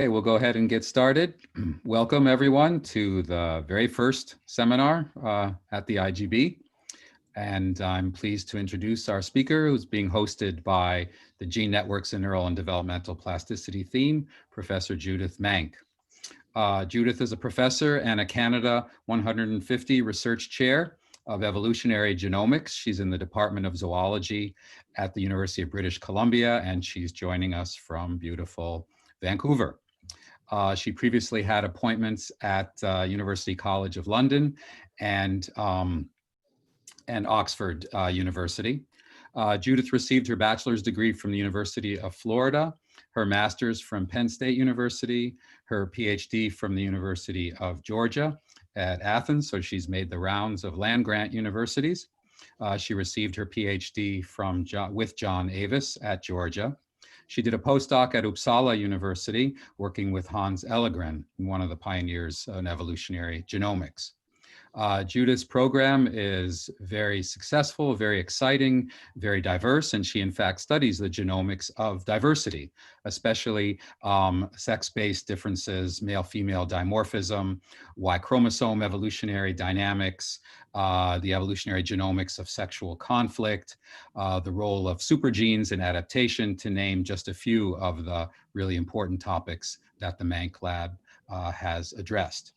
Okay, we'll go ahead and get started. Welcome everyone to the very first seminar at the IGB. And I'm pleased to introduce our speaker, who's being hosted by the Gene Networks in Neural and Developmental Plasticity theme, Professor Judith Mank. Judith is a professor and a Canada 150 Research Chair of Evolutionary Genomics. She's in the Department of Zoology at the University of British Columbia, and she's joining us from beautiful Vancouver. She previously had appointments at University College of London and Oxford University. Judith received her bachelor's degree from the University of Florida, her master's from Penn State University, her PhD from the University of Georgia at Athens, so she's made the rounds of land-grant universities. She received her PhD with John Avis at Georgia. She did a postdoc at Uppsala University, working with Hans Ellegren, one of the pioneers in evolutionary genomics. Judith's program is very successful, very exciting, very diverse, and she in fact studies the genomics of diversity, especially sex-based differences, male-female dimorphism, Y chromosome evolutionary dynamics, the evolutionary genomics of sexual conflict, the role of supergenes in adaptation, to name just a few of the really important topics that the Mank Lab has addressed.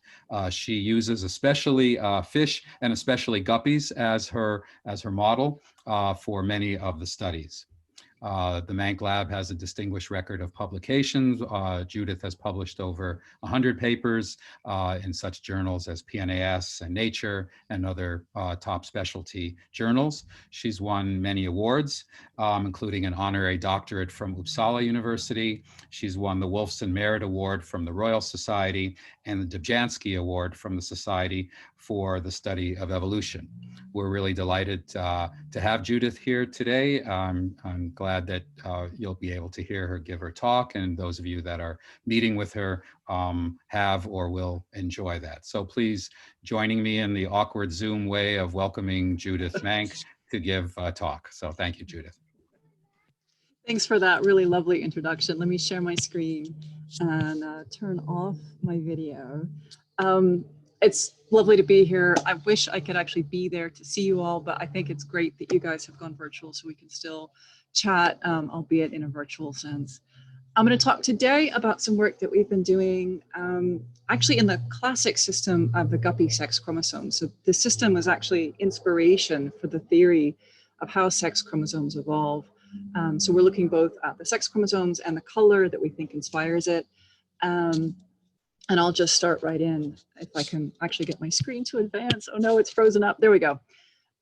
She uses especially fish and especially guppies as her model for many of the studies. The Mank Lab has a distinguished record of publications. Judith has published over 100 papers in such journals as PNAS and Nature and other top specialty journals. She's won many awards, including an honorary doctorate from Uppsala University. She's won the Wolfson Merit Award from the Royal Society and the Dobzhansky Award from the Society for the Study of Evolution. We're really delighted to have Judith here today. I'm glad that you'll be able to hear her give her talk, and those of you that are meeting with her have or will enjoy that. So please joining me in the awkward Zoom way of welcoming Judith Mank to give a talk. So thank you, Judith. Thanks for that really lovely introduction. Let me share my screen and turn off my video. It's lovely to be here. I wish I could actually be there to see you all, but I think it's great that you guys have gone virtual so we can still chat, albeit in a virtual sense. I'm going to talk today about some work that we've been doing actually in the classic system of the Guppy sex chromosomes. So this system was actually inspiration for the theory of how sex chromosomes evolve. So we're looking both at the sex chromosomes and the color that we think inspires it. And I'll just start right in if I can actually get my screen to advance. Oh no, it's frozen up. There we go.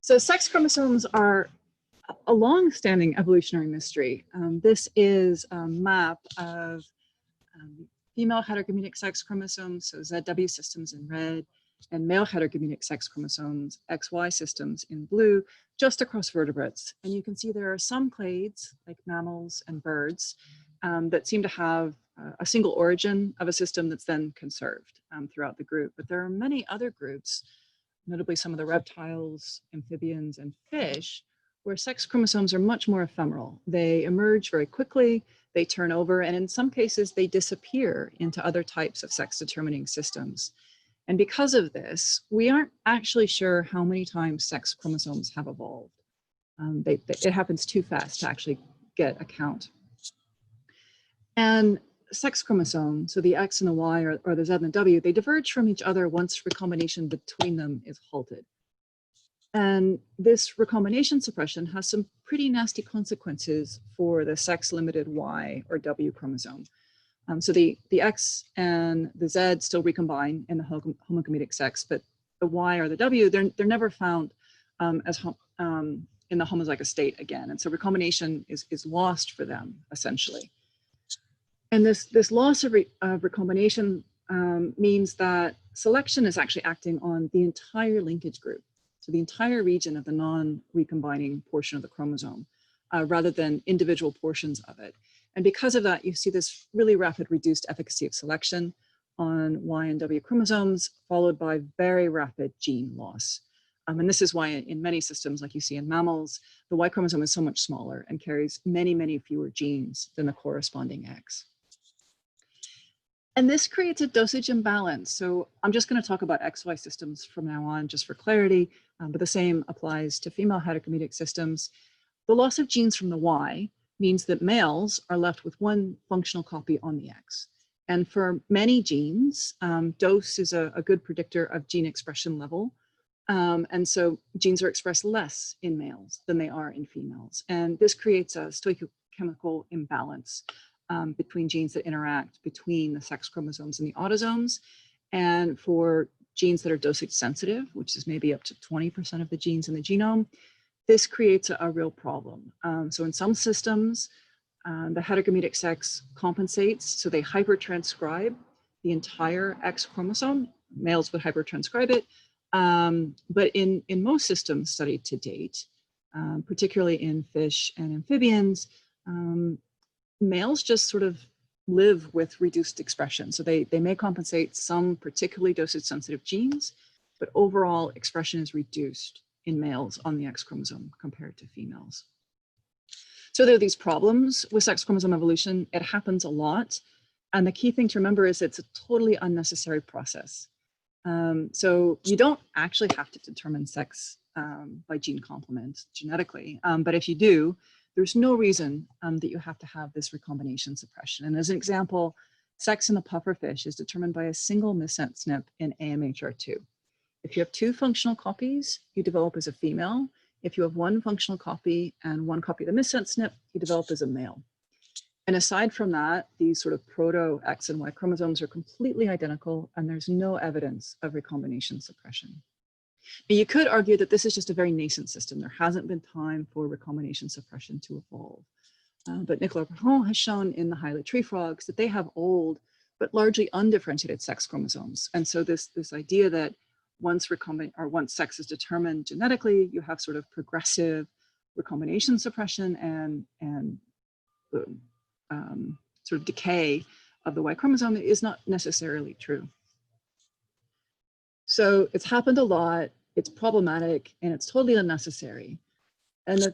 So sex chromosomes are a long-standing evolutionary mystery. This is a map of female heterogametic sex chromosomes, so ZW systems in red, and male heterogametic sex chromosomes, XY systems in blue, just across vertebrates. And you can see there are some clades, like mammals and birds, that seem to have a single origin of a system that's then conserved throughout the group. But there are many other groups, notably some of the reptiles, amphibians, and fish, where sex chromosomes are much more ephemeral. They emerge very quickly, they turn over, and in some cases they disappear into other types of sex-determining systems. And because of this, we aren't actually sure how many times sex chromosomes have evolved. It happens too fast to actually get a count. And sex chromosomes, so the X and the Y or the Z and the W, they diverge from each other once recombination between them is halted. And this recombination suppression has some pretty nasty consequences for the sex-limited Y or W chromosome. So the X and the Z still recombine in the homogametic sex, but the Y or the W, they're never found in the homozygous state again. And so recombination is lost for them, essentially. And this loss of recombination means that selection is actually acting on the entire linkage group, so the entire region of the non-recombining portion of the chromosome, rather than individual portions of it. And because of that, you see this really rapid reduced efficacy of selection on Y and W chromosomes, followed by very rapid gene loss. And this is why in many systems, like you see in mammals, the Y chromosome is so much smaller and carries many, many fewer genes than the corresponding X. And this creates a dosage imbalance. So I'm just going to talk about XY systems from now on, just for clarity, but the same applies to female heterogametic systems. The loss of genes from the Y means that males are left with one functional copy on the X. And for many genes, dose is a good predictor of gene expression level. And so genes are expressed less in males than they are in females. And this creates a stoichiochemical imbalance between genes that interact between the sex chromosomes and the autosomes. And for genes that are dosage sensitive, which is maybe up to 20% of the genes in the genome, this creates a real problem. So in some systems, the heterogametic sex compensates, so they hypertranscribe the entire X chromosome. Males would hypertranscribe it. But in most systems studied to date, particularly in fish and amphibians, males just sort of live with reduced expression. So they may compensate some particularly dosage sensitive genes, but overall expression is reduced in males on the X chromosome compared to females. So there are these problems with sex chromosome evolution. It happens a lot. And the key thing to remember is it's a totally unnecessary process. So you don't actually have to determine sex by gene complement genetically. But if you do, there's no reason that you have to have this recombination suppression. And as an example, sex in the pufferfish is determined by a single missense SNP in AMHR2. If you have two functional copies, you develop as a female. If you have one functional copy and one copy of the missense SNP, you develop as a male. And aside from that, these sort of proto-X and Y chromosomes are completely identical, and there's no evidence of recombination suppression. Now, you could argue that this is just a very nascent system. There hasn't been time for recombination suppression to evolve. But Nicolas Perron has shown in the Hyla tree frogs that they have old, but largely undifferentiated sex chromosomes. And so this idea that once sex is determined genetically, you have sort of progressive recombination suppression and sort of decay of the Y chromosome is not necessarily true. So it's happened a lot, it's problematic, and it's totally unnecessary. And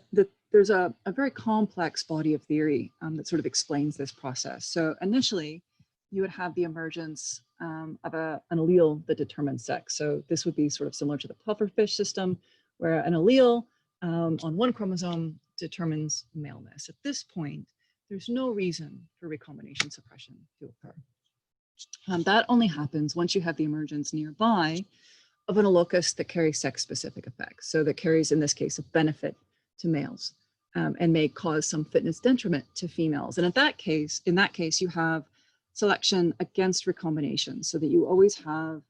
there's a very complex body of theory that sort of explains this process. So initially, you would have the emergence of an allele that determines sex. So this would be sort of similar to the pufferfish system, where an allele on one chromosome determines maleness. At this point, there's no reason for recombination suppression to occur. That only happens once you have the emergence nearby of an locus that carries sex-specific effects. So that carries, in this case, a benefit to males and may cause some fitness detriment to females. And in that case, you have selection against recombination, so that you always have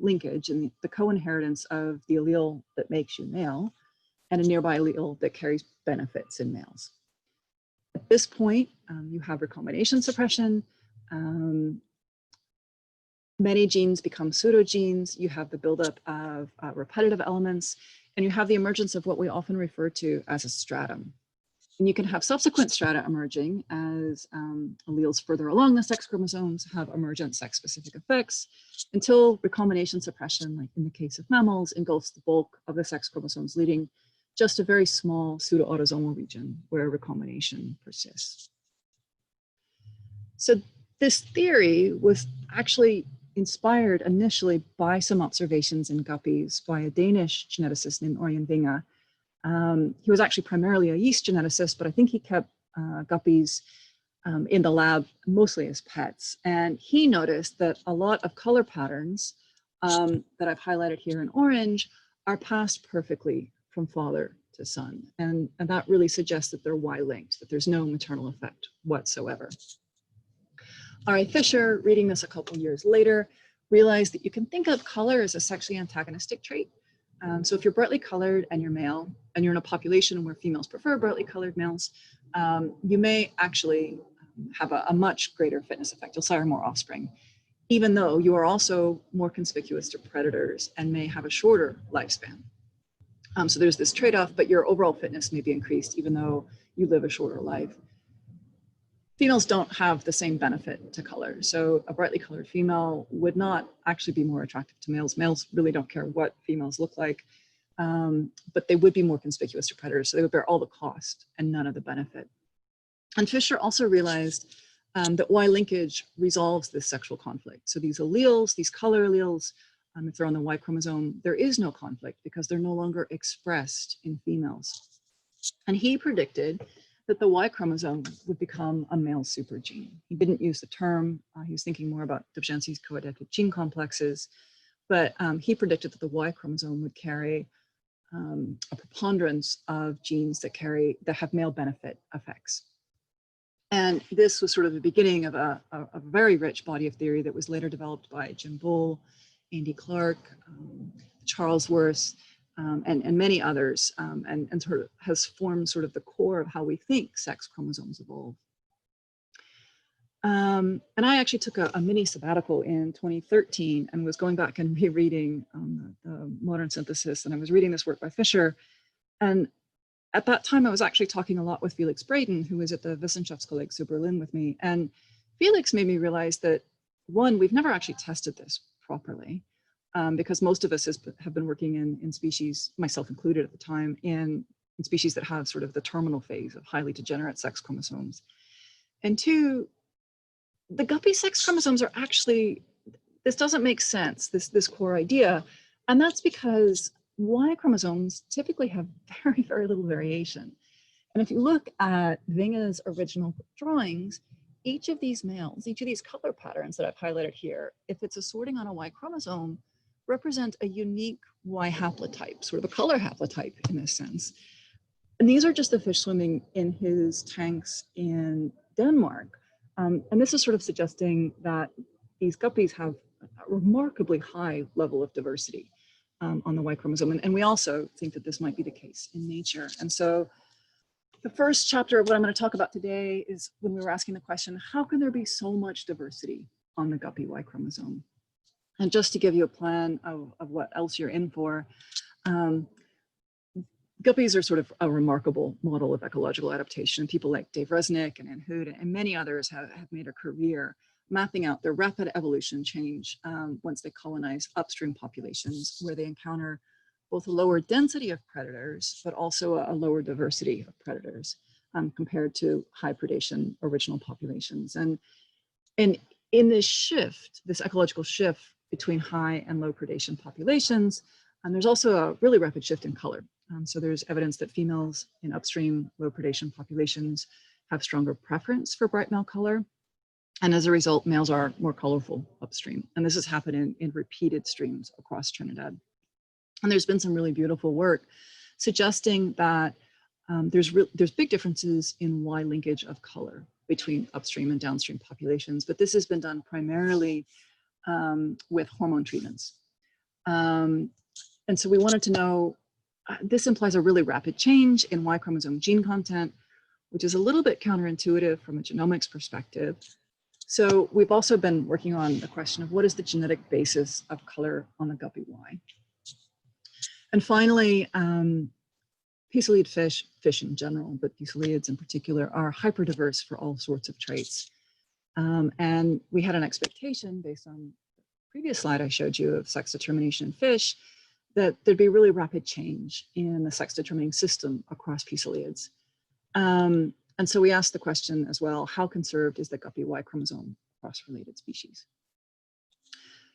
linkage and the co-inheritance of the allele that makes you male and a nearby allele that carries benefits in males. At this point, you have recombination suppression. Many genes become pseudogenes. You have the buildup of repetitive elements, and you have the emergence of what we often refer to as a stratum. And you can have subsequent strata emerging as alleles further along the sex chromosomes have emergent sex-specific effects until recombination suppression, like in the case of mammals, engulfs the bulk of the sex chromosomes, leading just a very small pseudo-autosomal region where recombination persists. So this theory was actually inspired initially by some observations in guppies by a Danish geneticist named Ørjan Vinge. He was actually primarily a yeast geneticist, but I think he kept guppies in the lab mostly as pets. And he noticed that a lot of color patterns that I've highlighted here in orange are passed perfectly from father to son. And that really suggests that they're Y-linked, that there's no maternal effect whatsoever. R.A. Fisher, reading this a couple years later, realized that you can think of color as a sexually antagonistic trait. So if you're brightly colored and you're male, and you're in a population where females prefer brightly colored males, you may actually have a much greater fitness effect. You'll sire more offspring, even though you are also more conspicuous to predators and may have a shorter lifespan. So there's this trade-off, but your overall fitness may be increased even though you live a shorter life. Females don't have the same benefit to color. So a brightly colored female would not actually be more attractive to males. Males really don't care what females look like, but they would be more conspicuous to predators. So they would bear all the cost and none of the benefit. And Fisher also realized that Y linkage resolves this sexual conflict. So these alleles, these color alleles, if they're on the Y chromosome, there is no conflict because they're no longer expressed in females. And he predicted that the Y chromosome would become a male supergene. He didn't use the term, he was thinking more about Dobzhansky's coadaptive gene complexes, but he predicted that the Y chromosome would carry a preponderance of genes that have male benefit effects. And this was sort of the beginning of a very rich body of theory that was later developed by Jim Bull, Andy Clark, Charles Woese, and many others, and sort of has formed sort of the core of how we think sex chromosomes evolve. And I actually took a mini sabbatical in 2013 and was going back and rereading the Modern Synthesis, and I was reading this work by Fisher. And at that time, I was actually talking a lot with Felix Braden, who was at the Wissenschaftskolleg zu Berlin with me. And Felix made me realize that, one, we've never actually tested this properly, because most of us have been working in species, myself included at the time, in species that have sort of the terminal phase of highly degenerate sex chromosomes. And two, the Guppy sex chromosomes are actually, this doesn't make sense, this core idea. And that's because Y chromosomes typically have very, very little variation. And if you look at Winge's original drawings, each of these males, each of these color patterns that I've highlighted here, if it's a sorting on a Y chromosome, represent a unique Y haplotype, sort of a color haplotype in this sense. And these are just the fish swimming in his tanks in Denmark. And this is sort of suggesting that these guppies have a remarkably high level of diversity on the Y chromosome. And we also think that this might be the case in nature. And so the first chapter of what I'm going to talk about today is when we were asking the question, how can there be so much diversity on the Guppy Y chromosome? And just to give you a plan of what else you're in for, guppies are sort of a remarkable model of ecological adaptation. People like Dave Resnick and Ann Hood and many others have made a career mapping out their rapid evolution change once they colonize upstream populations where they encounter both a lower density of predators, but also a lower diversity of predators compared to high predation original populations. And in this shift, this ecological shift between high and low predation populations, there's also a really rapid shift in color. So there's evidence that females in upstream low predation populations have stronger preference for bright male color. And as a result, males are more colorful upstream. And this has happened in repeated streams across Trinidad. And there's been some really beautiful work suggesting that there's big differences in Y linkage of color between upstream and downstream populations, but this has been done primarily with hormone treatments. And so we wanted to know, this implies a really rapid change in Y chromosome gene content, which is a little bit counterintuitive from a genomics perspective. So we've also been working on the question of what is the genetic basis of color on the Guppy Y. And finally, Piscilid fish in general, but Piscilids in particular, are hyperdiverse for all sorts of traits. And we had an expectation based on the previous slide I showed you of sex determination in fish, that there'd be really rapid change in the sex determining system across Piscilids. And so we asked the question as well, how conserved is the Guppy Y chromosome across related species?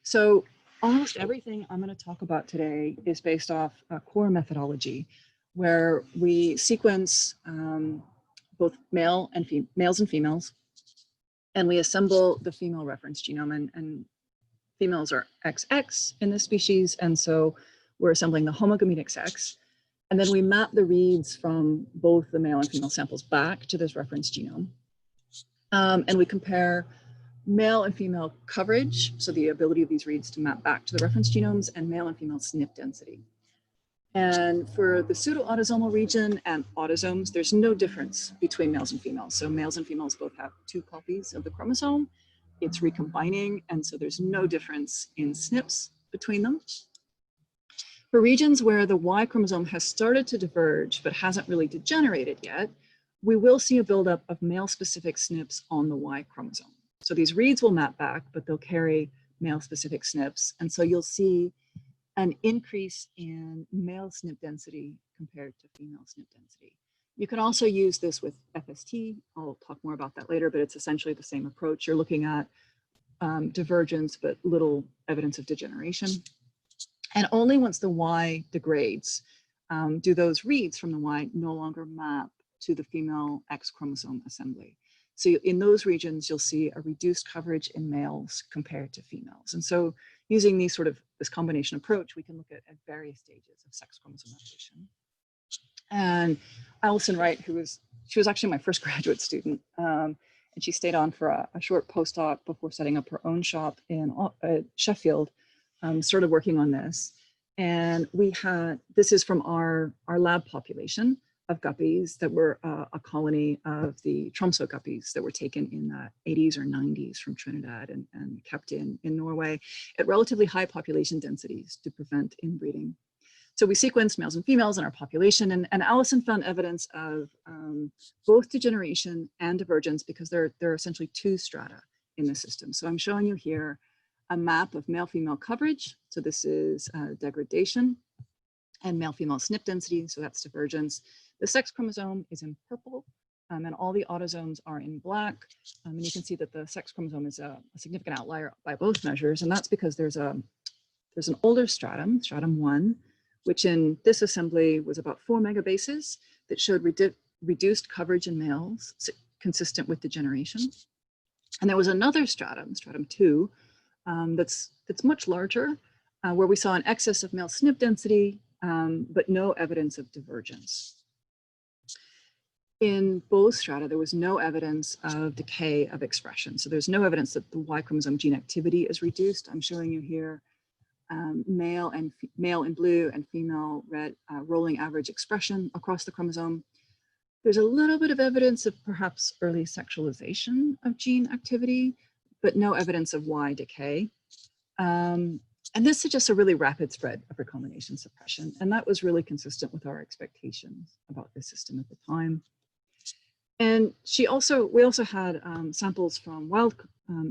So almost everything I'm going to talk about today is based off a core methodology where we sequence both males and females, and we assemble the female reference genome, and females are XX in this species, and so we're assembling the homogametic sex. And then we map the reads from both the male and female samples back to this reference genome. And we compare male and female coverage, so the ability of these reads to map back to the reference genomes, and male and female SNP density. And for the pseudo-autosomal region and autosomes, there's no difference between males and females. So males and females both have 2 copies of the chromosome. It's recombining, and so there's no difference in SNPs between them. For regions where the Y chromosome has started to diverge but hasn't really degenerated yet, we will see a buildup of male-specific SNPs on the Y chromosome. So these reads will map back, but they'll carry male-specific SNPs. And so you'll see an increase in male SNP density compared to female SNP density. You can also use this with FST. I'll talk more about that later, but it's essentially the same approach. You're looking at divergence, but little evidence of degeneration. And only once the Y degrades do those reads from the Y no longer map to the female X chromosome assembly. So in those regions, you'll see a reduced coverage in males compared to females. And so using this combination approach, we can look at various stages of sex chromosome evolution. And Alison Wright, she was actually my first graduate student, and she stayed on for a short postdoc before setting up her own shop in Sheffield, started working on this. And this is from our lab population of guppies that were a colony of the Tromsø guppies that were taken in the 80s or 90s from Trinidad and kept in Norway at relatively high population densities to prevent inbreeding. So we sequenced males and females in our population, and Alison found evidence of both degeneration and divergence because there are essentially two strata in the system. So I'm showing you here a map of male-female coverage. So this is degradation, and male-female SNP density, so that's divergence. The sex chromosome is in purple, and all the autosomes are in black. And you can see that the sex chromosome is a significant outlier by both measures, and that's because there's an older stratum, Stratum I, which in this assembly was about 4 megabases that showed reduced coverage in males consistent with degeneration. And there was another stratum, Stratum II, that's much larger, where we saw an excess of male SNP density, but no evidence of divergence. In both strata, there was no evidence of decay of expression. So there's no evidence that the Y chromosome gene activity is reduced. I'm showing you here male in blue and female red rolling average expression across the chromosome. There's a little bit of evidence of perhaps early sexualization of gene activity, but no evidence of Y decay. And this suggests a really rapid spread of recombination suppression. And that was really consistent with our expectations about the system at the time. And we also had samples from wild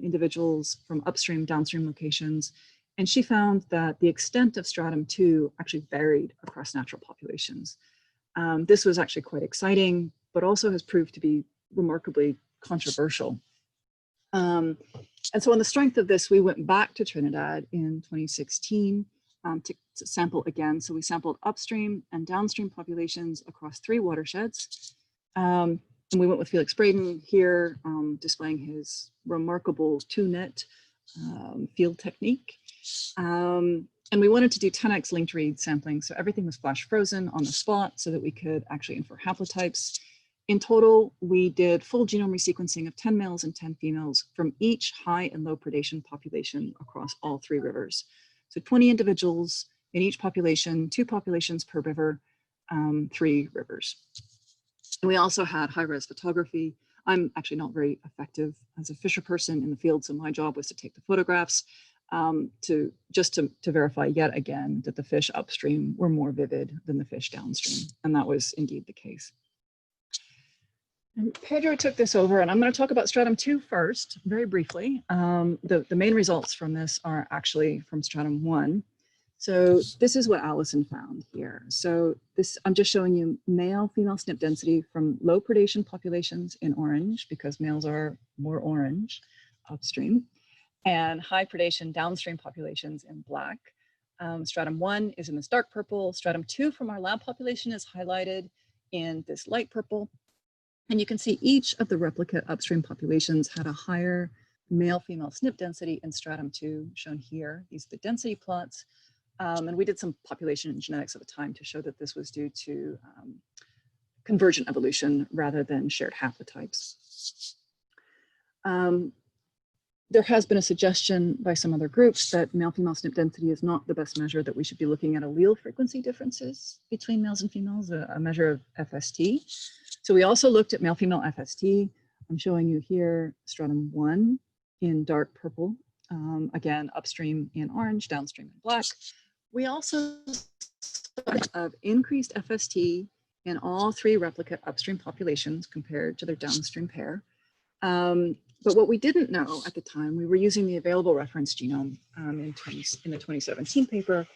individuals from upstream, downstream locations. And she found that the extent of Stratum II actually varied across natural populations. This was actually quite exciting, but also has proved to be remarkably controversial. And so on the strength of this, we went back to Trinidad in 2016 to sample again. So we sampled upstream and downstream populations across 3 watersheds. And we went with Felix Braden here, displaying his remarkable 2-net field technique. And we wanted to do 10x linked read sampling. So everything was flash frozen on the spot so that we could actually infer haplotypes. In total, we did full genome resequencing of 10 males and 10 females from each high and low predation population across all 3 rivers. So 20 individuals in each population, 2 populations per river, 3 rivers. And we also had high-res photography. I'm actually not very effective as a fisher person in the field, so my job was to take the photographs to verify yet again that the fish upstream were more vivid than the fish downstream. And that was indeed the case. And Pedro took this over, and I'm going to talk about Stratum II first, very briefly. The main results from this are actually from Stratum I. So this is what Alison found here. So I'm just showing you male-female SNP density from low predation populations in orange, because males are more orange upstream, and high predation downstream populations in black. Stratum I is in this dark purple. Stratum II from our lab population is highlighted in this light purple. And you can see each of the replicate upstream populations had a higher male-female SNP density in Stratum II, shown here. These are the density plots. And we did some population genetics at the time to show that this was due to convergent evolution rather than shared haplotypes. There has been a suggestion by some other groups that male-female SNP density is not the best measure, that we should be looking at allele frequency differences between males and females, a measure of FST. So we also looked at male-female FST. I'm showing you here Stratum I in dark purple, again, upstream in orange, downstream in black. We also saw of increased FST in all 3 replicate upstream populations compared to their downstream pair. But what we didn't know at the time, we were using the available reference genome in the 2017 paper,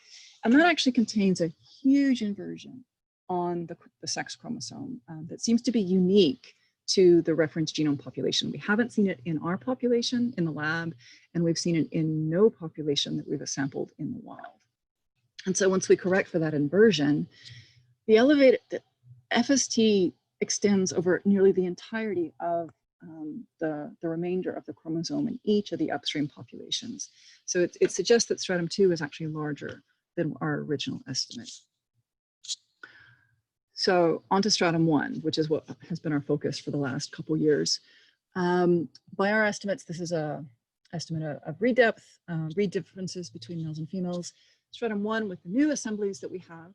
and that actually contains a huge inversion on the sex chromosome that seems to be unique to the reference genome population. We haven't seen it in our population in the lab, and we've seen it in no population that we've sampled in the wild. And so once we correct for that inversion, the FST extends over nearly the entirety of the remainder of the chromosome in each of the upstream populations. So it suggests that stratum 2 is actually larger than our original estimate. So onto stratum 1, which is what has been our focus for the last couple years. By our estimates, this is an estimate of read depth, read differences between males and females. Stratum 1 with the new assemblies that we have.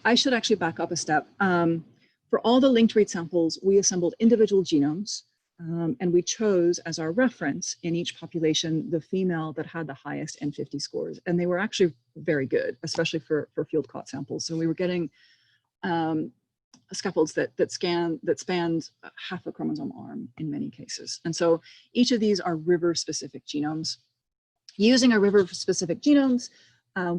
I should actually back up a step. For all the linked read samples, we assembled individual genomes, and we chose as our reference in each population the female that had the highest N50 scores. And they were actually very good, especially for field caught samples. So we were getting scaffolds that spanned half a chromosome arm in many cases. And so each of these are river-specific genomes. Using our river-specific genomes,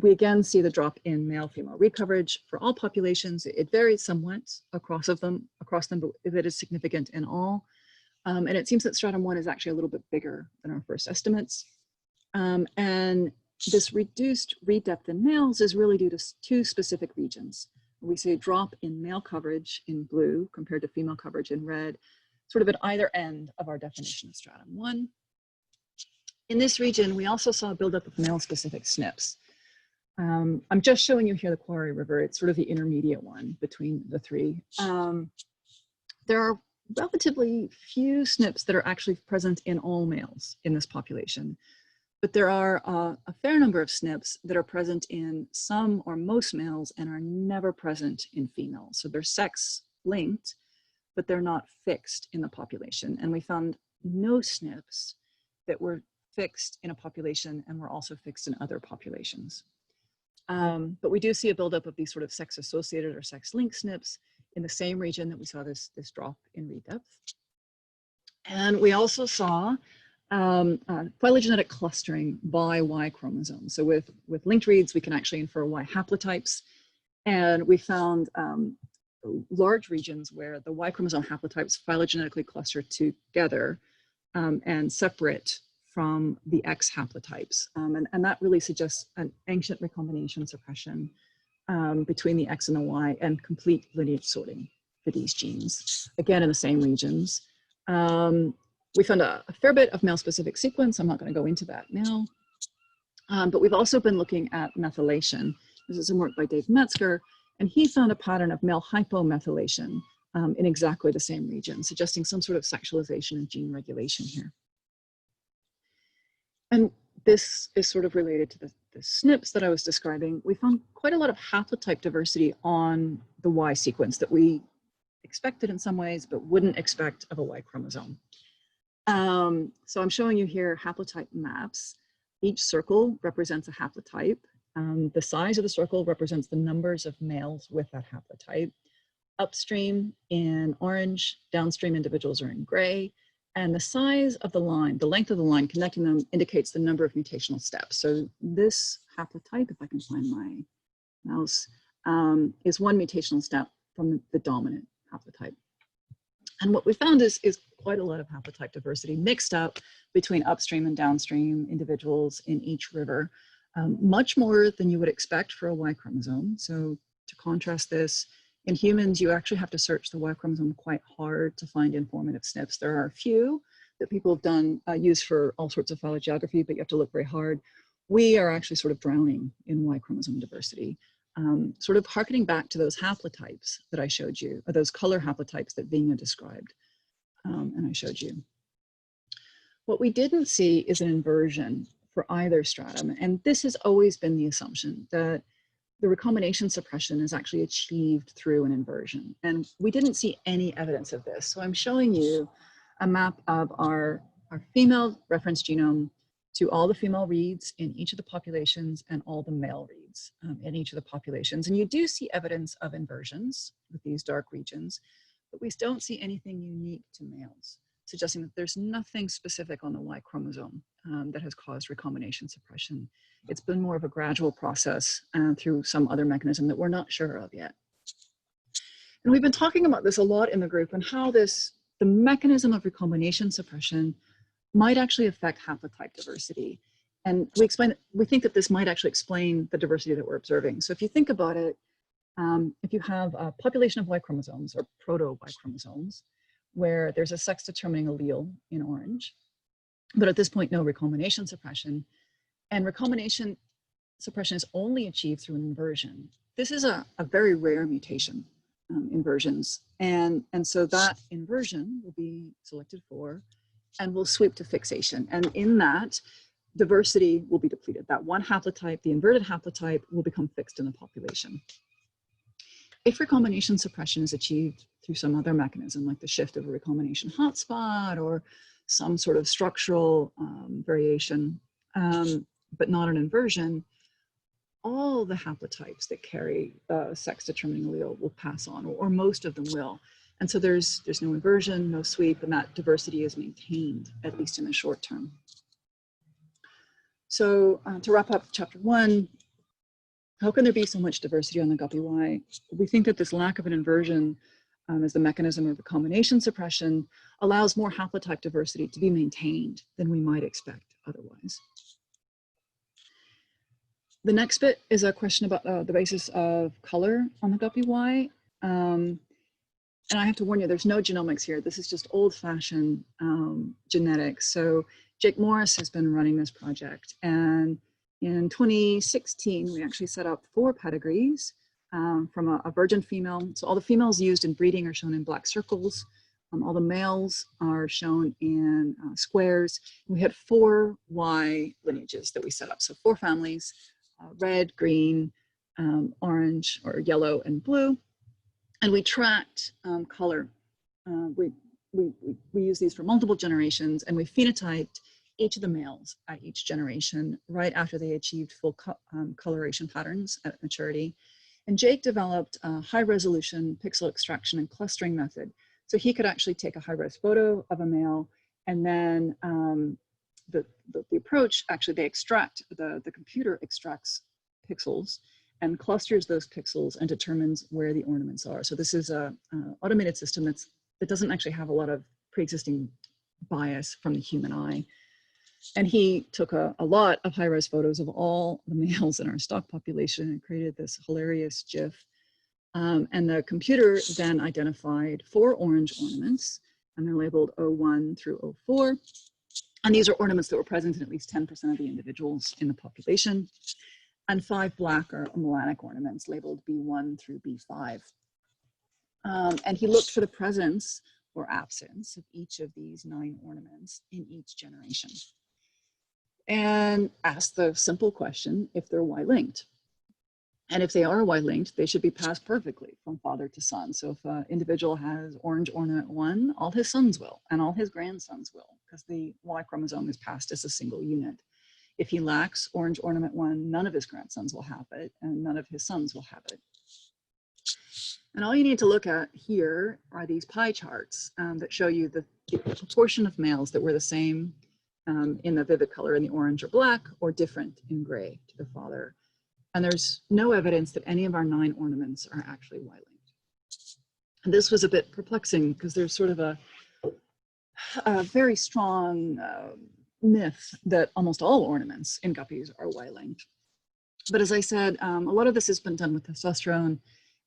we again see the drop in male-female read coverage for all populations. It varies somewhat across them, but it is significant in all. And it seems that stratum 1 is actually a little bit bigger than our first estimates. And this reduced read depth in males is really due to two specific regions. We see a drop in male coverage in blue compared to female coverage in red, sort of at either end of our definition of stratum 1. In this region, we also saw a buildup of male-specific SNPs. I'm just showing you here the P.parae river. It's sort of the intermediate one between the three. There are relatively few SNPs that are actually present in all males in this population, but there are a fair number of SNPs that are present in some or most males and are never present in females. So they're sex linked, but they're not fixed in the population. And we found no SNPs that were fixed in a population and were also fixed in other populations. But we do see a buildup of these sort of sex-associated or sex-linked SNPs in the same region that we saw this drop in read depth. And we also saw phylogenetic clustering by Y chromosomes. So with linked reads, we can actually infer Y haplotypes. And we found large regions where the Y chromosome haplotypes phylogenetically cluster together and separate from the X haplotypes. And that really suggests an ancient recombination suppression between the X and the Y and complete lineage sorting for these genes, again in the same regions. We found a fair bit of male-specific sequence. I'm not going to go into that now. But we've also been looking at methylation. This is some work by Dave Metzger, and he found a pattern of male hypomethylation in exactly the same region, suggesting some sort of sexualization and gene regulation here. And this is sort of related to the SNPs that I was describing. We found quite a lot of haplotype diversity on the Y sequence that we expected in some ways, but wouldn't expect of a Y chromosome. So I'm showing you here haplotype maps. Each circle represents a haplotype. The size of the circle represents the numbers of males with that haplotype. Upstream in orange, downstream individuals are in gray. And the size of the line, the length of the line connecting them indicates the number of mutational steps. So this haplotype, if I can find my mouse, is one mutational step from the dominant haplotype. And what we found is quite a lot of haplotype diversity mixed up between upstream and downstream individuals in each river, much more than you would expect for a Y chromosome. So to contrast this, in humans, you actually have to search the Y chromosome quite hard to find informative SNPs. There are a few that people have done, used for all sorts of phylogeography, but you have to look very hard. We are actually sort of drowning in Y chromosome diversity, sort of harkening back to those haplotypes that I showed you, or those color haplotypes that Vinga described, and I showed you. What we didn't see is an inversion for either stratum, and this has always been the assumption that the recombination suppression is actually achieved through an inversion. And we didn't see any evidence of this. So I'm showing you a map of our female reference genome to all the female reads in each of the populations and all the male reads in each of the populations. And you do see evidence of inversions with these dark regions, but we don't see anything unique to males, suggesting that there's nothing specific on the Y chromosome that has caused recombination suppression. It's been more of a gradual process through some other mechanism that we're not sure of yet. And we've been talking about this a lot in the group and how the mechanism of recombination suppression might actually affect haplotype diversity. And we think that this might actually explain the diversity that we're observing. So if you think about it, if you have a population of Y chromosomes or proto-Y chromosomes, where there's a sex-determining allele in orange, but at this point, no recombination suppression, and recombination suppression is only achieved through an inversion. This is a very rare mutation, inversions. And so that inversion will be selected for and will sweep to fixation. And in that, diversity will be depleted. That one haplotype, the inverted haplotype, will become fixed in the population. If recombination suppression is achieved through some other mechanism, like the shift of a recombination hotspot or some sort of structural variation, but not an inversion, all the haplotypes that carry sex-determining allele will pass on, or most of them will. And so there's no inversion, no sweep, and that diversity is maintained, at least in the short term. So to wrap up chapter 1, how can there be so much diversity on the Guppy Y? We think that this lack of an inversion as the mechanism of recombination suppression allows more haplotype diversity to be maintained than we might expect otherwise. The next bit is a question about the basis of color on the Guppy Y. And I have to warn you, there's no genomics here. This is just old-fashioned genetics. So Jake Morris has been running this project. And in 2016, we actually set up 4 pedigrees from a virgin female. So all the females used in breeding are shown in black circles. All the males are shown in squares. We had 4 Y lineages that we set up. So 4 families. Red, green, orange, or yellow, and blue. And we tracked color. We use these for multiple generations, and we phenotyped each of the males at each generation right after they achieved full coloration patterns at maturity. And Jake developed a high-resolution pixel extraction and clustering method. So he could actually take a high-res photo of a male, and then the approach, actually they extract, the computer extracts pixels and clusters those pixels and determines where the ornaments are. So this is an automated system that doesn't actually have a lot of pre-existing bias from the human eye. And he took a lot of high-res photos of all the males in our stock population and created this hilarious GIF. And the computer then identified 4 orange ornaments, and they're labeled 01 through 04. And these are ornaments that were present in at least 10% of the individuals in the population, and 5 black or melanic ornaments labeled B1 through B5. And he looked for the presence or absence of each of these 9 ornaments in each generation, and asked the simple question if they're Y-linked. And if they are Y-linked, they should be passed perfectly from father to son. So if an individual has orange ornament 1, all his sons will, and all his grandsons will, because the Y chromosome is passed as a single unit. If he lacks orange ornament 1, none of his grandsons will have it, and none of his sons will have it. And all you need to look at here are these pie charts that show you the proportion of males that were the same in the vivid color in the orange or black, or different in gray to the father. And there's no evidence that any of our 9 ornaments are actually Y-linked. And this was a bit perplexing because there's sort of a very strong myth that almost all ornaments in guppies are Y-linked. But as I said, a lot of this has been done with testosterone,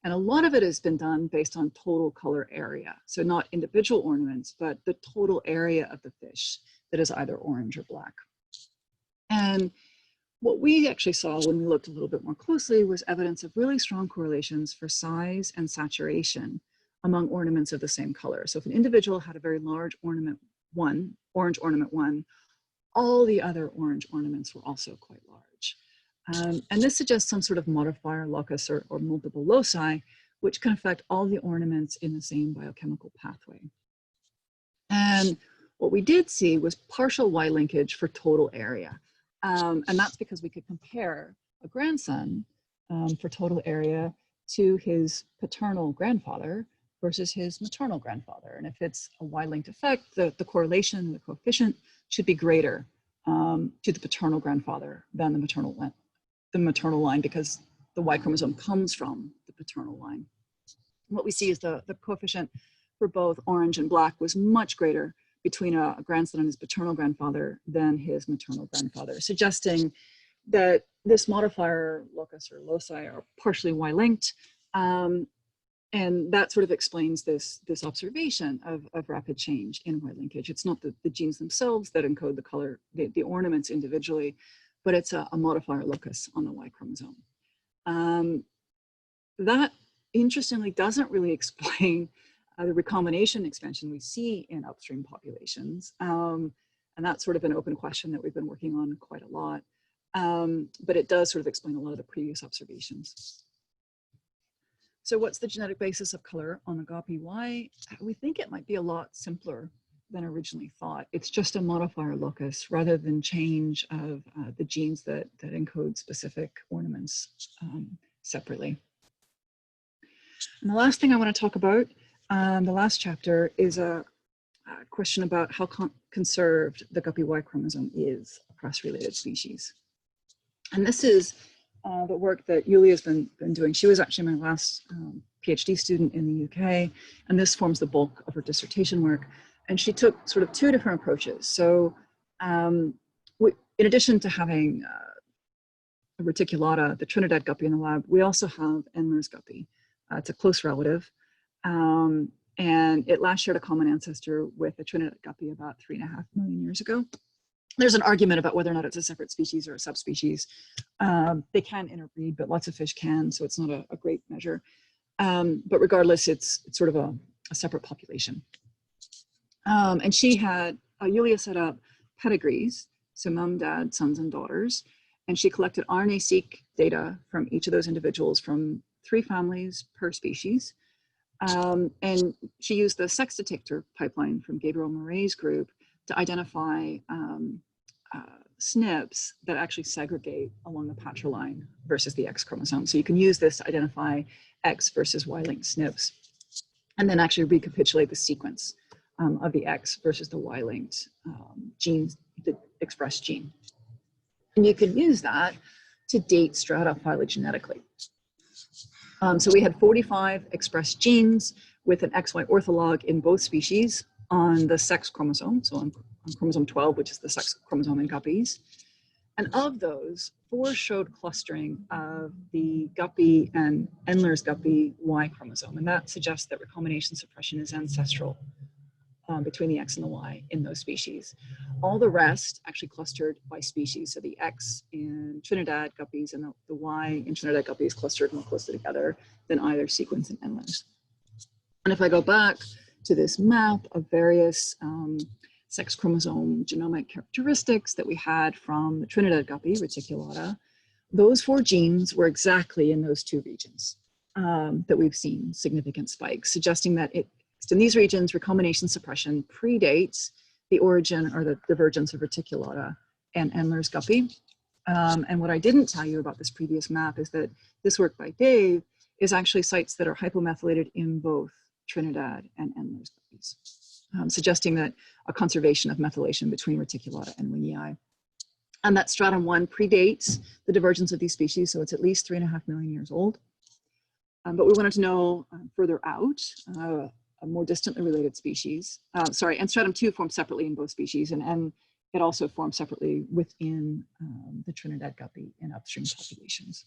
and a lot of it has been done based on total color area. So not individual ornaments, but the total area of the fish that is either orange or black. And what we actually saw when we looked a little bit more closely was evidence of really strong correlations for size and saturation among ornaments of the same color. So if an individual had a very large ornament 1, orange ornament 1, all the other orange ornaments were also quite large. And this suggests some sort of modifier locus or multiple loci, which can affect all the ornaments in the same biochemical pathway. And what we did see was partial Y linkage for total area. And that's because we could compare a grandson for total area to his paternal grandfather versus his maternal grandfather. And if it's a Y-linked effect, the correlation, the coefficient should be greater to the paternal grandfather than the maternal line, because the Y chromosome comes from the paternal line. what we see is the coefficient for both orange and black was much greater between a grandson and his paternal grandfather than his maternal grandfather, suggesting that this modifier locus or loci are partially Y-linked. And that sort of explains this observation of rapid change in Y linkage. It's not the genes themselves that encode the color, the ornaments individually, but it's a modifier locus on the Y chromosome. That interestingly doesn't really explain the recombination expansion we see in upstream populations. And that's sort of an open question that we've been working on quite a lot. But it does sort of explain a lot of the previous observations. So what's the genetic basis of color on the Guppy Y? We think it might be a lot simpler than originally thought. It's just a modifier locus rather than change of the genes that encode specific ornaments separately. And the last thing I want to talk about, the last chapter, is a question about how conserved the Guppy Y chromosome is across related species. And this is the work that Julia's been doing. She was actually my last PhD student in the UK, and this forms the bulk of her dissertation work. And she took sort of two different approaches. So in addition to having a reticulata, the Trinidad guppy in the lab, we also have Endler's guppy. It's a close relative. And it last shared a common ancestor with a Trinidad guppy about 3.5 million years ago. There's an argument about whether or not it's a separate species or a subspecies. They can interbreed, but lots of fish can, so it's not a great measure. But regardless, it's sort of a separate population. And she had, Julia set up pedigrees, so mom, dad, sons, and daughters, and she collected RNA-seq data from each of those individuals from 3 families per species. And she used the sex detector pipeline from Gabriel Murray's group to identify SNPs that actually segregate along the P.picta line versus the X chromosome. So you can use this to identify X versus Y-linked SNPs, and then actually recapitulate the sequence of the X versus the Y-linked genes, the expressed gene. And you can use that to date strata phylogenetically. So we had 45 expressed genes with an XY ortholog in both species on the sex chromosome, so on chromosome 12, which is the sex chromosome in guppies. And of those, 4 showed clustering of the guppy and Endler's guppy Y chromosome. And that suggests that recombination suppression is ancestral between the X and the Y in those species. All the rest actually clustered by species. So the X in Trinidad guppies and the Y in Trinidad guppies clustered more closely together than either sequence in Endler's. And if I go back to this map of various sex chromosome genomic characteristics that we had from the Trinidad guppy, reticulata, those 4 genes were exactly in those 2 regions that we've seen significant spikes, suggesting that in these regions, recombination suppression predates the origin or the divergence of reticulata and Endler's guppy. And what I didn't tell you about this previous map is that this work by Dave is actually sites that are hypomethylated in both Trinidad and Endler's guppies, suggesting that a conservation of methylation between reticulata and Winnii. And that stratum 1 predates the divergence of these species, so it's at least 3.5 million years old. But we wanted to know further out, a more distantly related species. And stratum 2 formed separately in both species, and it also formed separately within the Trinidad guppy in upstream populations.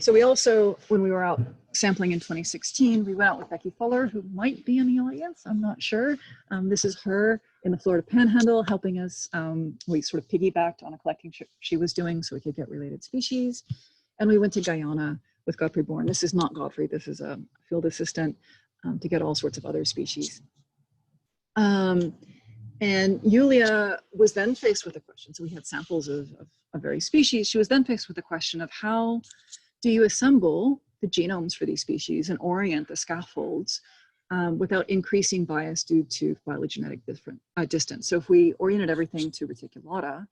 So we also, when we were out sampling in 2016, we went out with Becky Fuller, who might be in the audience, I'm not sure. This is her in the Florida Panhandle helping us. We sort of piggybacked on a collecting trip she was doing so we could get related species. And we went to Guyana with Godfrey Bourne. This is not Godfrey, this is a field assistant to get all sorts of other species. And Julia was then faced with a question. So we had samples of various species. She was then faced with the question of how do you assemble the genomes for these species and orient the scaffolds without increasing bias due to phylogenetic distance. So if we oriented everything to reticulata,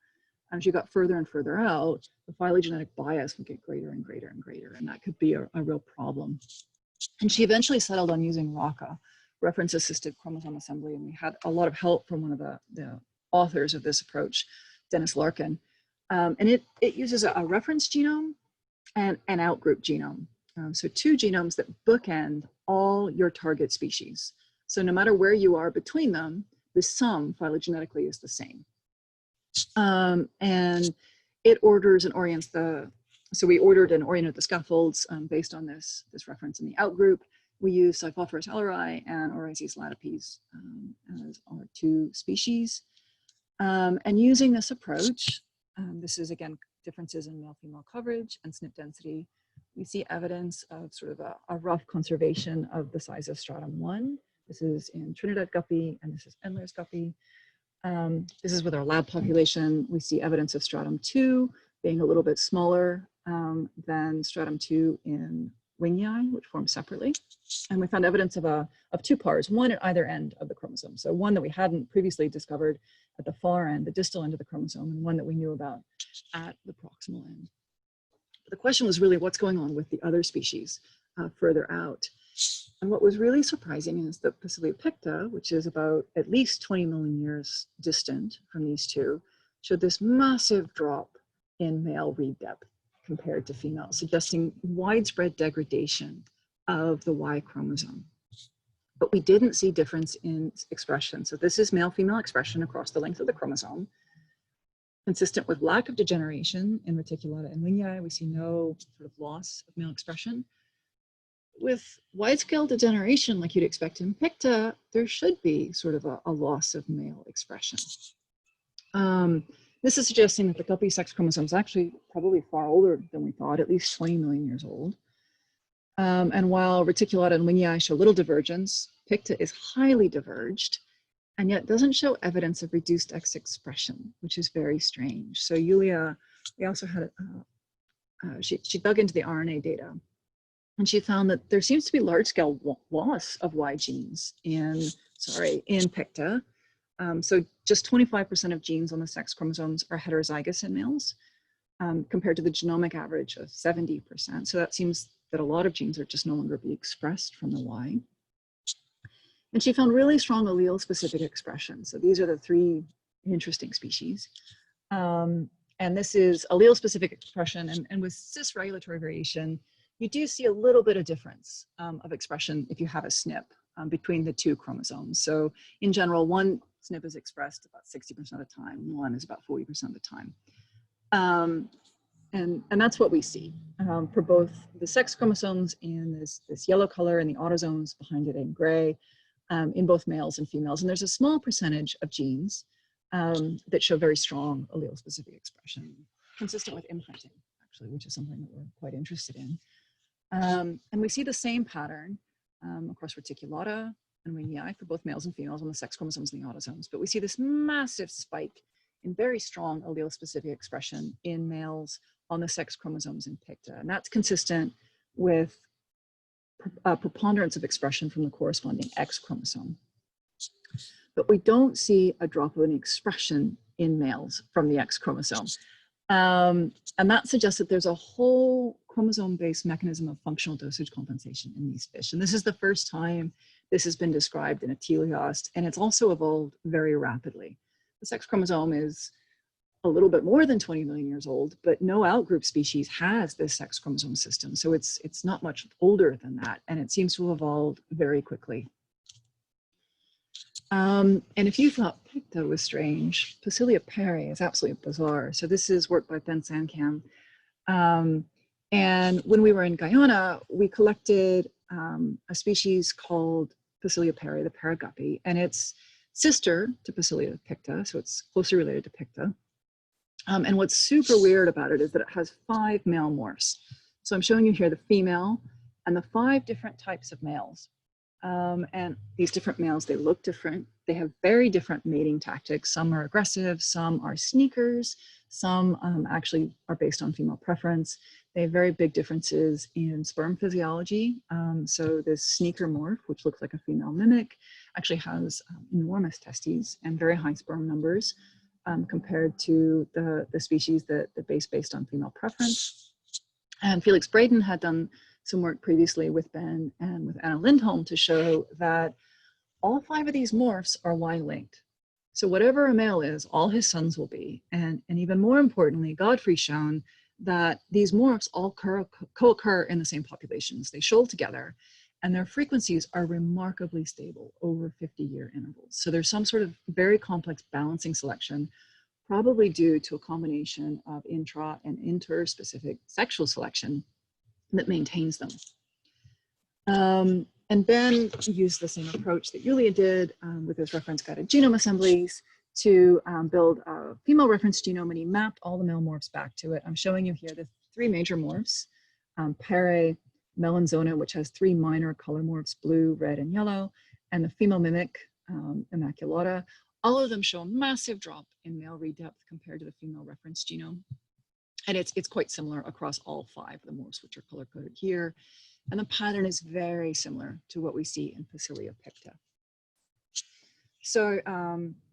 as you got further and further out, the phylogenetic bias would get greater and greater and greater, and that could be a real problem. And she eventually settled on using RACA, reference-assisted chromosome assembly, and we had a lot of help from one of the authors of this approach, Dennis Larkin. And it uses a reference genome and an outgroup genome. So 2 genomes that bookend all your target species. So no matter where you are between them, the sum phylogenetically is the same. And it orders and orients so we ordered and oriented the scaffolds based on this reference in the outgroup. We use Cyphophorus elleri and Oryzes latipes as our 2 species. And using this approach, this is again differences in male-female coverage and SNP density. We see evidence of sort of a rough conservation of the size of Stratum I. This is in Trinidad Guppy, and this is Endler's Guppy. This is with our lab population. We see evidence of Stratum II being a little bit smaller than Stratum II in Woese, which form separately. And we found evidence of 2 pars, one at either end of the chromosome. So one that we hadn't previously discovered at the far end, the distal end of the chromosome, and one that we knew about at the proximal end. The question was really what's going on with the other species further out. And what was really surprising is that P.picta, which is about at least 20 million years distant from these 2, showed this massive drop in male read depth compared to female, suggesting widespread degradation of the Y chromosome. But we didn't see difference in expression. So this is male-female expression across the length of the chromosome. Consistent with lack of degeneration in Reticulata and Woese, we see no sort of loss of male expression. With wide-scale degeneration, like you'd expect in Picta, there should be sort of a loss of male expression. This is suggesting that the Guppy sex chromosome is actually probably far older than we thought, at least 20 million years old. And while Reticulata and Woese show little divergence, Picta is highly diverged, and yet doesn't show evidence of reduced X expression, which is very strange. So Yulia, we also had, she dug into the RNA data, and she found that there seems to be large-scale loss of Y genes in Picta. So just 25% of genes on the sex chromosomes are heterozygous in males, compared to the genomic average of 70%. So that seems that a lot of genes are just no longer being expressed from the Y. And she found really strong allele-specific expression. So these are the 3 interesting species. And this is allele-specific expression. And with cis regulatory variation, you do see a little bit of difference of expression if you have a SNP between the 2 chromosomes. So in general, one SNP is expressed about 60% of the time, one is about 40% of the time. And that's what we see for both the sex chromosomes in this yellow color and the autosomes behind it in gray, in both males and females. And there's a small percentage of genes that show very strong allele-specific expression, consistent with imprinting, actually, which is something that we're quite interested in. And we see the same pattern across Reticulata and Woese for both males and females on the sex chromosomes and the autosomes. But we see this massive spike in very strong allele-specific expression in males on the sex chromosomes in Picta. And that's consistent with preponderance of expression from the corresponding X chromosome. But we don't see a drop in expression in males from the X chromosome. And that suggests that there's a whole chromosome-based mechanism of functional dosage compensation in these fish. And this is the first time this has been described in a teleost, and it's also evolved very rapidly. The sex chromosome is a little bit more than 20 million years old, but no outgroup species has this sex chromosome system. So it's not much older than that, and it seems to have evolved very quickly. And if you thought Picta was strange, P.parae is absolutely bizarre. So this is work by Ben Sandcam. And when we were in Guyana, we collected a species called P.parae, the parrot guppy, and it's sister to P.picta, so it's closely related to Picta. And what's super weird about it is that it has 5 male morphs. So I'm showing you here the female and the 5 different types of males. And these different males, they look different. They have very different mating tactics. Some are aggressive, some are sneakers, some actually are based on female preference. They have very big differences in sperm physiology. So this sneaker morph, which looks like a female mimic, actually has enormous testes and very high sperm numbers compared to the species that based on female preference. And Felix Braden had done some work previously with Ben and with Anna Lindholm to show that all 5 of these morphs are Y-linked. So whatever a male is, all his sons will be. And even more importantly, Godfrey shown that these morphs all co-occur in the same populations. They shoal together, and their frequencies are remarkably stable over 50-year intervals. So there's some sort of very complex balancing selection, probably due to a combination of intra and interspecific sexual selection that maintains them. And Ben used the same approach that Yulia did with his reference-guided genome assemblies to build a female reference genome, and he mapped all the male morphs back to it. I'm showing you here the three major morphs, P.parae, Melanzona, which has three minor color morphs, blue, red, and yellow, and the female mimic, Immaculata. All of them show a massive drop in male read depth compared to the female reference genome. And it's quite similar across all five of the morphs, which are color-coded here. And the pattern is very similar to what we see in P.picta. So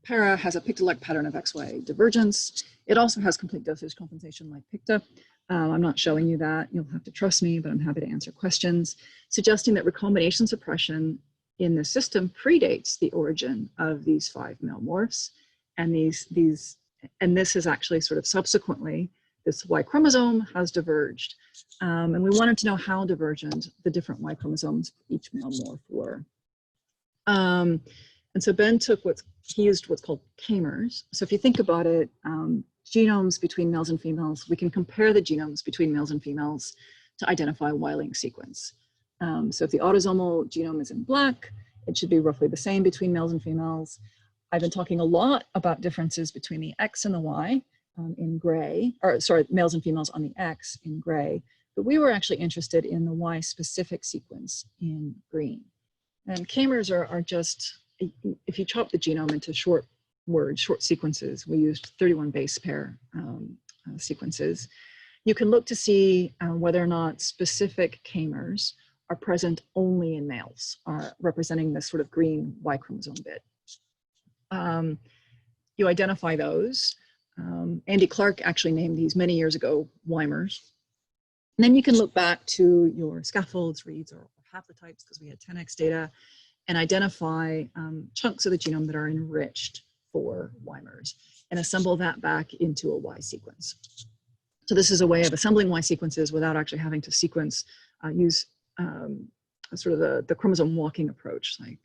P.parae has a Picta-like pattern of XY divergence. It also has complete dosage compensation like Picta. I'm not showing you that. You'll have to trust me, but I'm happy to answer questions, suggesting that recombination suppression in the system predates the origin of these five male morphs. And this is actually sort of subsequently, this Y chromosome has diverged. And we wanted to know how divergent the different Y chromosomes for each male morph were. And so Ben took he used what's called k-mers. So if you think about it, genomes between males and females, we can compare the genomes between males and females to identify Y-linked sequence. So if the autosomal genome is in black, it should be roughly the same between males and females. I've been talking a lot about differences between the X and the Y in gray, or sorry, males and females on the X in gray, but we were actually interested in the Y-specific sequence in green. And k-mers are just, if you chop the genome into short words, short sequences, we used 31 base pair sequences. You can look to see whether or not specific k-mers are present only in males, representing this sort of green Y chromosome bit. You identify those. Andy Clark actually named these many years ago Weimers. And then you can look back to your scaffolds, reads, or haplotypes, because we had 10x data, and identify chunks of the genome that are enriched for Weimers and assemble that back into a Y sequence. So this is a way of assembling Y sequences without actually having to sequence, use sort of the chromosome walking approach like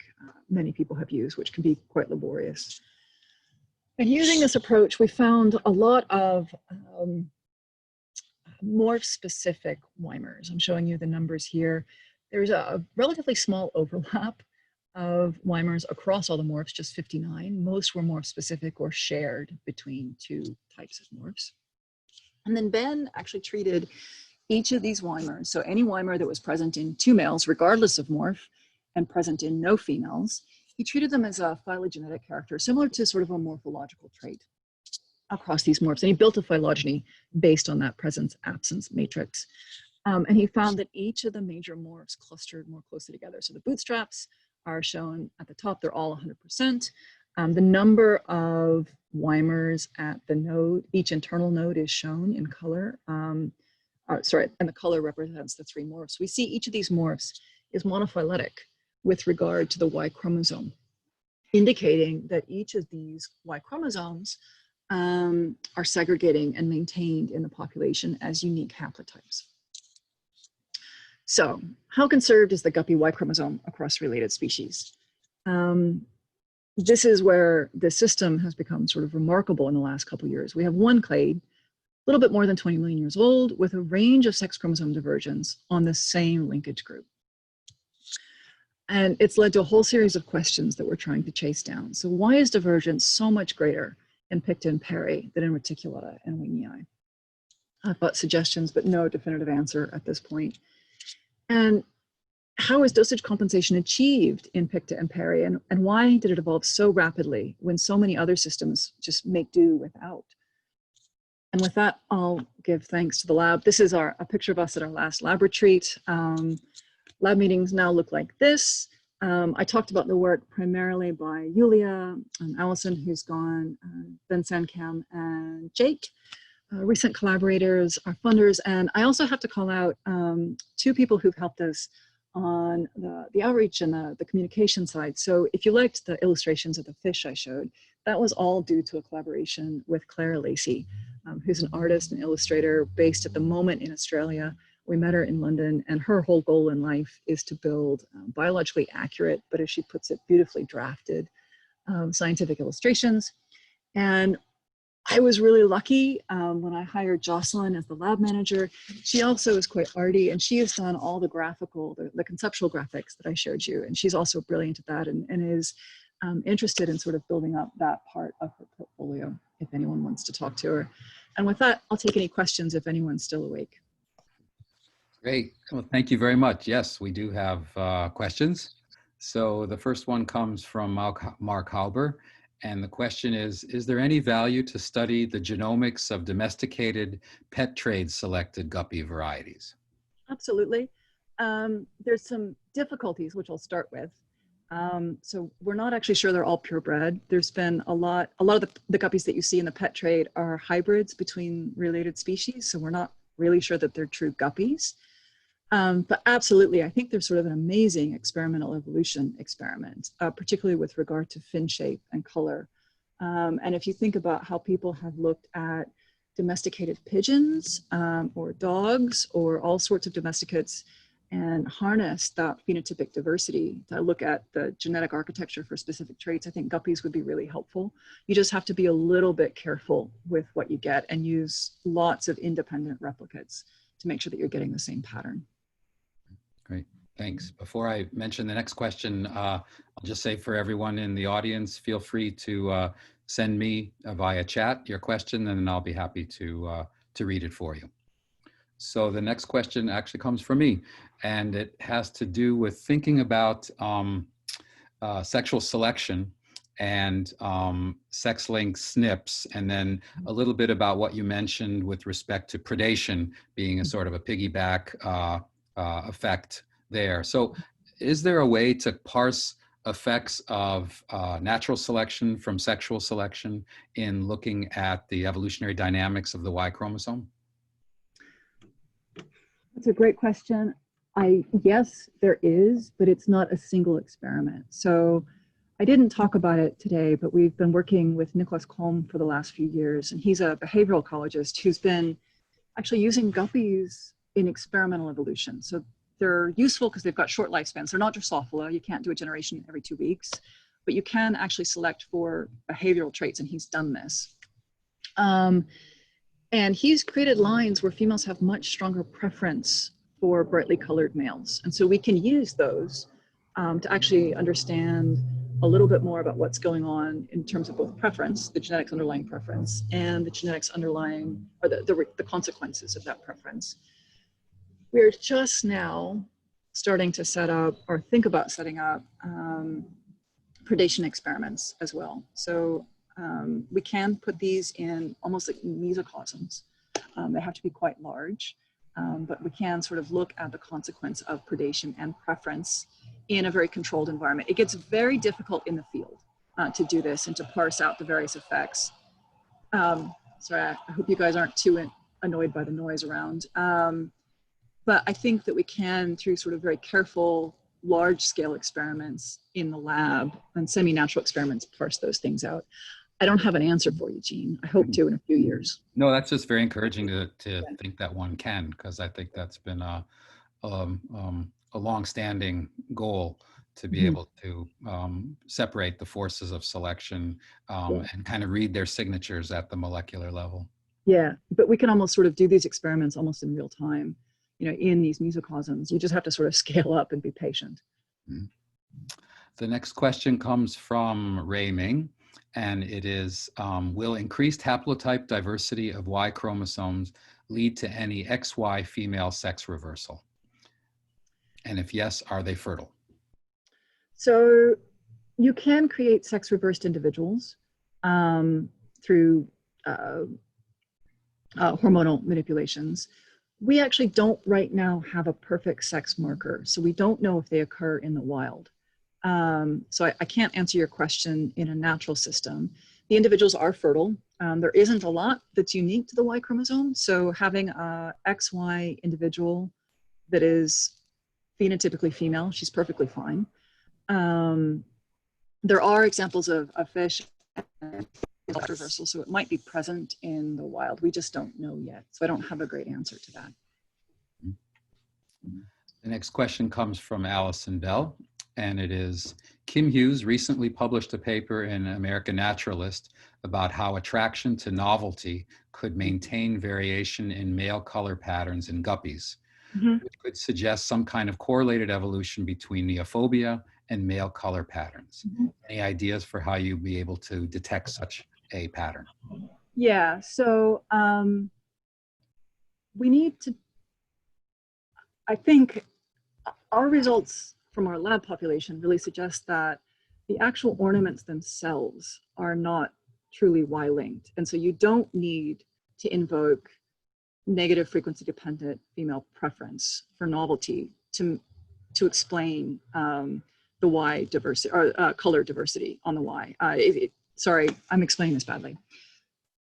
many people have used, which can be quite laborious. And using this approach, we found a lot of morph-specific Weimers. I'm showing you the numbers here. There's a relatively small overlap of Weimers across all the morphs, just 59. Most were morph-specific or shared between two types of morphs. And then Ben actually treated each of these Weimers, so any Weimer that was present in two males, regardless of morph, and present in no females, he treated them as a phylogenetic character, similar to sort of a morphological trait across these morphs. And he built a phylogeny based on that presence-absence matrix. And he found that each of the major morphs clustered more closely together. So the bootstraps are shown at the top, they're all 100%. The number of Weimers at the node, each internal node is shown in color. And the color represents the three morphs. We see each of these morphs is monophyletic with regard to the Y chromosome, indicating that each of these Y chromosomes are segregating and maintained in the population as unique haplotypes. So how conserved is the Guppy Y chromosome across related species? This is where the system has become sort of remarkable in the last couple of years. We have one clade, a little bit more than 20 million years old, with a range of sex chromosome divergence on the same linkage group. And it's led to a whole series of questions that we're trying to chase down. So why is divergence so much greater in P.picta and P.parae than in Reticulata and Woese? I've got suggestions, but no definitive answer at this point. And how is dosage compensation achieved in P.picta and P.parae, and why did it evolve so rapidly when so many other systems just make do without? And with that, I'll give thanks to the lab. This is a picture of us at our last lab retreat. Lab meetings now look like this. I talked about the work primarily by Yulia, Allison, who's gone, Ben Sankam, and Jake, recent collaborators, our funders. And I also have to call out two people who've helped us on the outreach and the communication side. So if you liked the illustrations of the fish I showed, that was all due to a collaboration with Clara Lacey, who's an artist and illustrator based at the moment in Australia. We met her in London, and her whole goal in life is to build biologically accurate, but as she puts it, beautifully drafted scientific illustrations. And I was really lucky when I hired Jocelyn as the lab manager. She also is quite arty, and she has done all the graphical, the conceptual graphics that I showed you. And she's also brilliant at that, and is interested in sort of building up that part of her portfolio if anyone wants to talk to her. And with that, I'll take any questions if anyone's still awake. Great. Well, thank you very much. Yes, we do have questions. So the first one comes from Mark Halber. And the question is there any value to study the genomics of domesticated pet trade selected guppy varieties? Absolutely. There's some difficulties, which I'll start with. So we're not actually sure they're all purebred. There's been a lot of the guppies that you see in the pet trade are hybrids between related species. So we're not really sure that they're true guppies. But absolutely, I think there's sort of an amazing experimental evolution experiment, particularly with regard to fin shape and color. And if you think about how people have looked at domesticated pigeons or dogs or all sorts of domesticates and harnessed that phenotypic diversity to look at the genetic architecture for specific traits, I think guppies would be really helpful. You just have to be a little bit careful with what you get and use lots of independent replicates to make sure that you're getting the same pattern. Great, thanks. Before I mention the next question, I'll just say for everyone in the audience, feel free to send me via chat your question, and then I'll be happy to read it for you. So the next question actually comes from me, and it has to do with thinking about sexual selection and sex-linked SNPs, and then a little bit about what you mentioned with respect to predation being a sort of a piggyback effect there. So is there a way to parse effects of natural selection from sexual selection in looking at the evolutionary dynamics of the Y chromosome? That's a great question. Yes, there is, but it's not a single experiment. So I didn't talk about it today, but we've been working with Nicholas Kolm for the last few years, and he's a behavioral ecologist who's been actually using guppies in experimental evolution. So they're useful because they've got short lifespans. They're not Drosophila. You can't do a generation every 2 weeks, but you can actually select for behavioral traits, and he's done this. And he's created lines where females have much stronger preference for brightly colored males. And so we can use those to actually understand a little bit more about what's going on in terms of both preference, the genetics underlying preference, and the genetics underlying, or the consequences of that preference. We're just now starting to set up or think about setting up predation experiments as well. So we can put these in almost like mesocosms. They have to be quite large, but we can sort of look at the consequence of predation and preference in a very controlled environment. It gets very difficult in the field to do this and to parse out the various effects. Sorry, I hope you guys aren't too annoyed by the noise around. But I think that we can, through sort of very careful, large-scale experiments in the lab and semi-natural experiments, parse those things out. I don't have an answer for you, Jean. I hope to in a few years. No, that's just very encouraging to think that one can, because I think that's been a long-standing goal to be able to separate the forces of selection and kind of read their signatures at the molecular level. Yeah, but we can almost sort of do these experiments almost in real time, you know, in these mesocosms. You just have to sort of scale up and be patient. The next question comes from Ray Ming, and it is, will increased haplotype diversity of Y chromosomes lead to any XY female sex reversal? And if yes, are they fertile? So you can create sex reversed individuals through hormonal manipulations. We actually don't right now have a perfect sex marker, so we don't know if they occur in the wild. So I can't answer your question in a natural system. The individuals are fertile. There isn't a lot that's unique to the Y chromosome, so having a XY individual that is phenotypically female. She's perfectly fine. There are examples of fish reversal, so it might be present in the wild. We just don't know yet. So I don't have a great answer to that. The next question comes from Allison Bell, and it is, Kim Hughes recently published a paper in American Naturalist about how attraction to novelty could maintain variation in male color patterns in guppies, which could suggest some kind of correlated evolution between neophobia and male color patterns. Any ideas for how you'd be able to detect such a pattern? Yeah, so we need to, I think our results from our lab population really suggest that the actual ornaments themselves are not truly Y-linked. And so you don't need to invoke negative frequency dependent female preference for novelty to explain the Y diversity or color diversity on the Y. Sorry, I'm explaining this badly.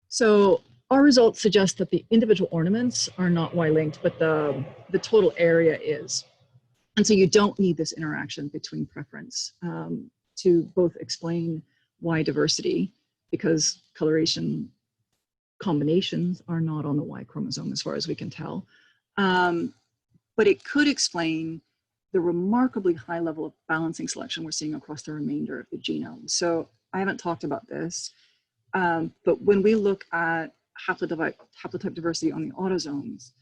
So our results suggest that the individual ornaments are not Y-linked, but the total area is. And so you don't need this interaction between preference to both explain Y diversity, because coloration combinations are not on the Y chromosome as far as we can tell. But it could explain the remarkably high level of balancing selection we're seeing across the remainder of the genome. So I haven't talked about this, but when we look at haplotype diversity on the autosomes,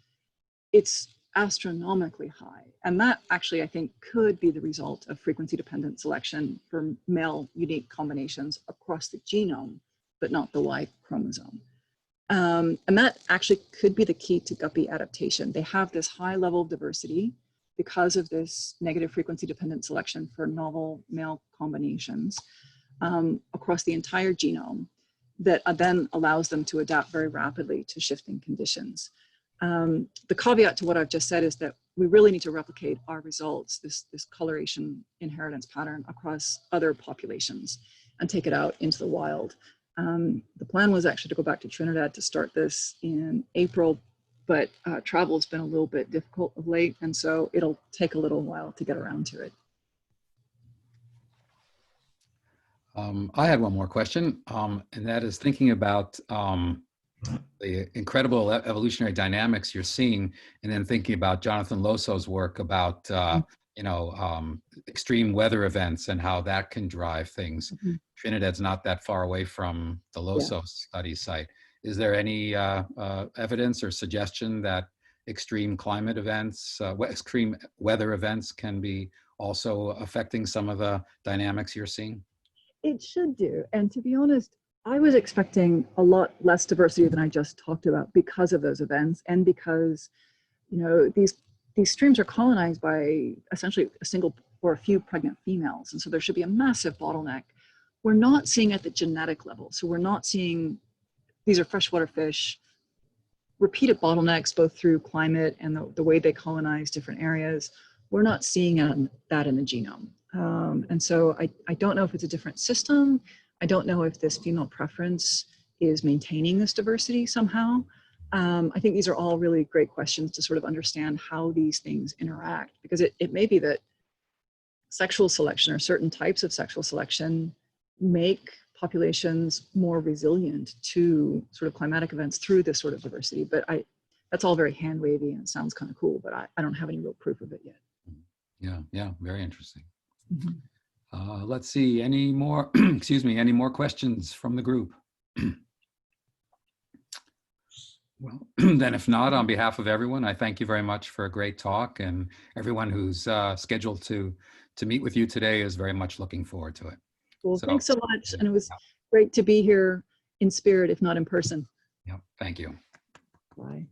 it's astronomically high. And that actually, I think, could be the result of frequency-dependent selection for male unique combinations across the genome, but not the Y chromosome. And that actually could be the key to guppy adaptation. They have this high level of diversity because of this negative frequency-dependent selection for novel male combinations across the entire genome that then allows them to adapt very rapidly to shifting conditions. The caveat to what I've just said is that we really need to replicate our results, this coloration inheritance pattern across other populations and take it out into the wild. The plan was actually to go back to Trinidad to start this in April, but travel has been a little bit difficult of late, and so it'll take a little while to get around to it. I had one more question, and that is thinking about the incredible evolutionary dynamics you're seeing, and then thinking about Jonathan Losso's work about extreme weather events and how that can drive things. Trinidad's not that far away from the Losso study site. Is there any evidence or suggestion that extreme climate events, extreme weather events can be also affecting some of the dynamics you're seeing? It should do. And to be honest, I was expecting a lot less diversity than I just talked about because of those events, and because, these streams are colonized by essentially a single or a few pregnant females. And so there should be a massive bottleneck. We're not seeing at the genetic level. So we're not seeing, these are freshwater fish, repeated bottlenecks, both through climate and the way they colonize different areas. We're not seeing that in the genome. And so I don't know if it's a different system. I don't know if this female preference is maintaining this diversity somehow. I think these are all really great questions to sort of understand how these things interact, because it may be that sexual selection or certain types of sexual selection make populations more resilient to sort of climatic events through this sort of diversity. But that's all very hand wavy and it sounds kind of cool, but I don't have any real proof of it yet. Yeah, very interesting. Let's see, any more, excuse me, any more questions from the group? Well, then if not, on behalf of everyone, I thank you very much for a great talk, and everyone who's scheduled to meet with you today is very much looking forward to it. Well, thanks so much. And it was great to be here in spirit, if not in person. Yeah, thank you. Bye.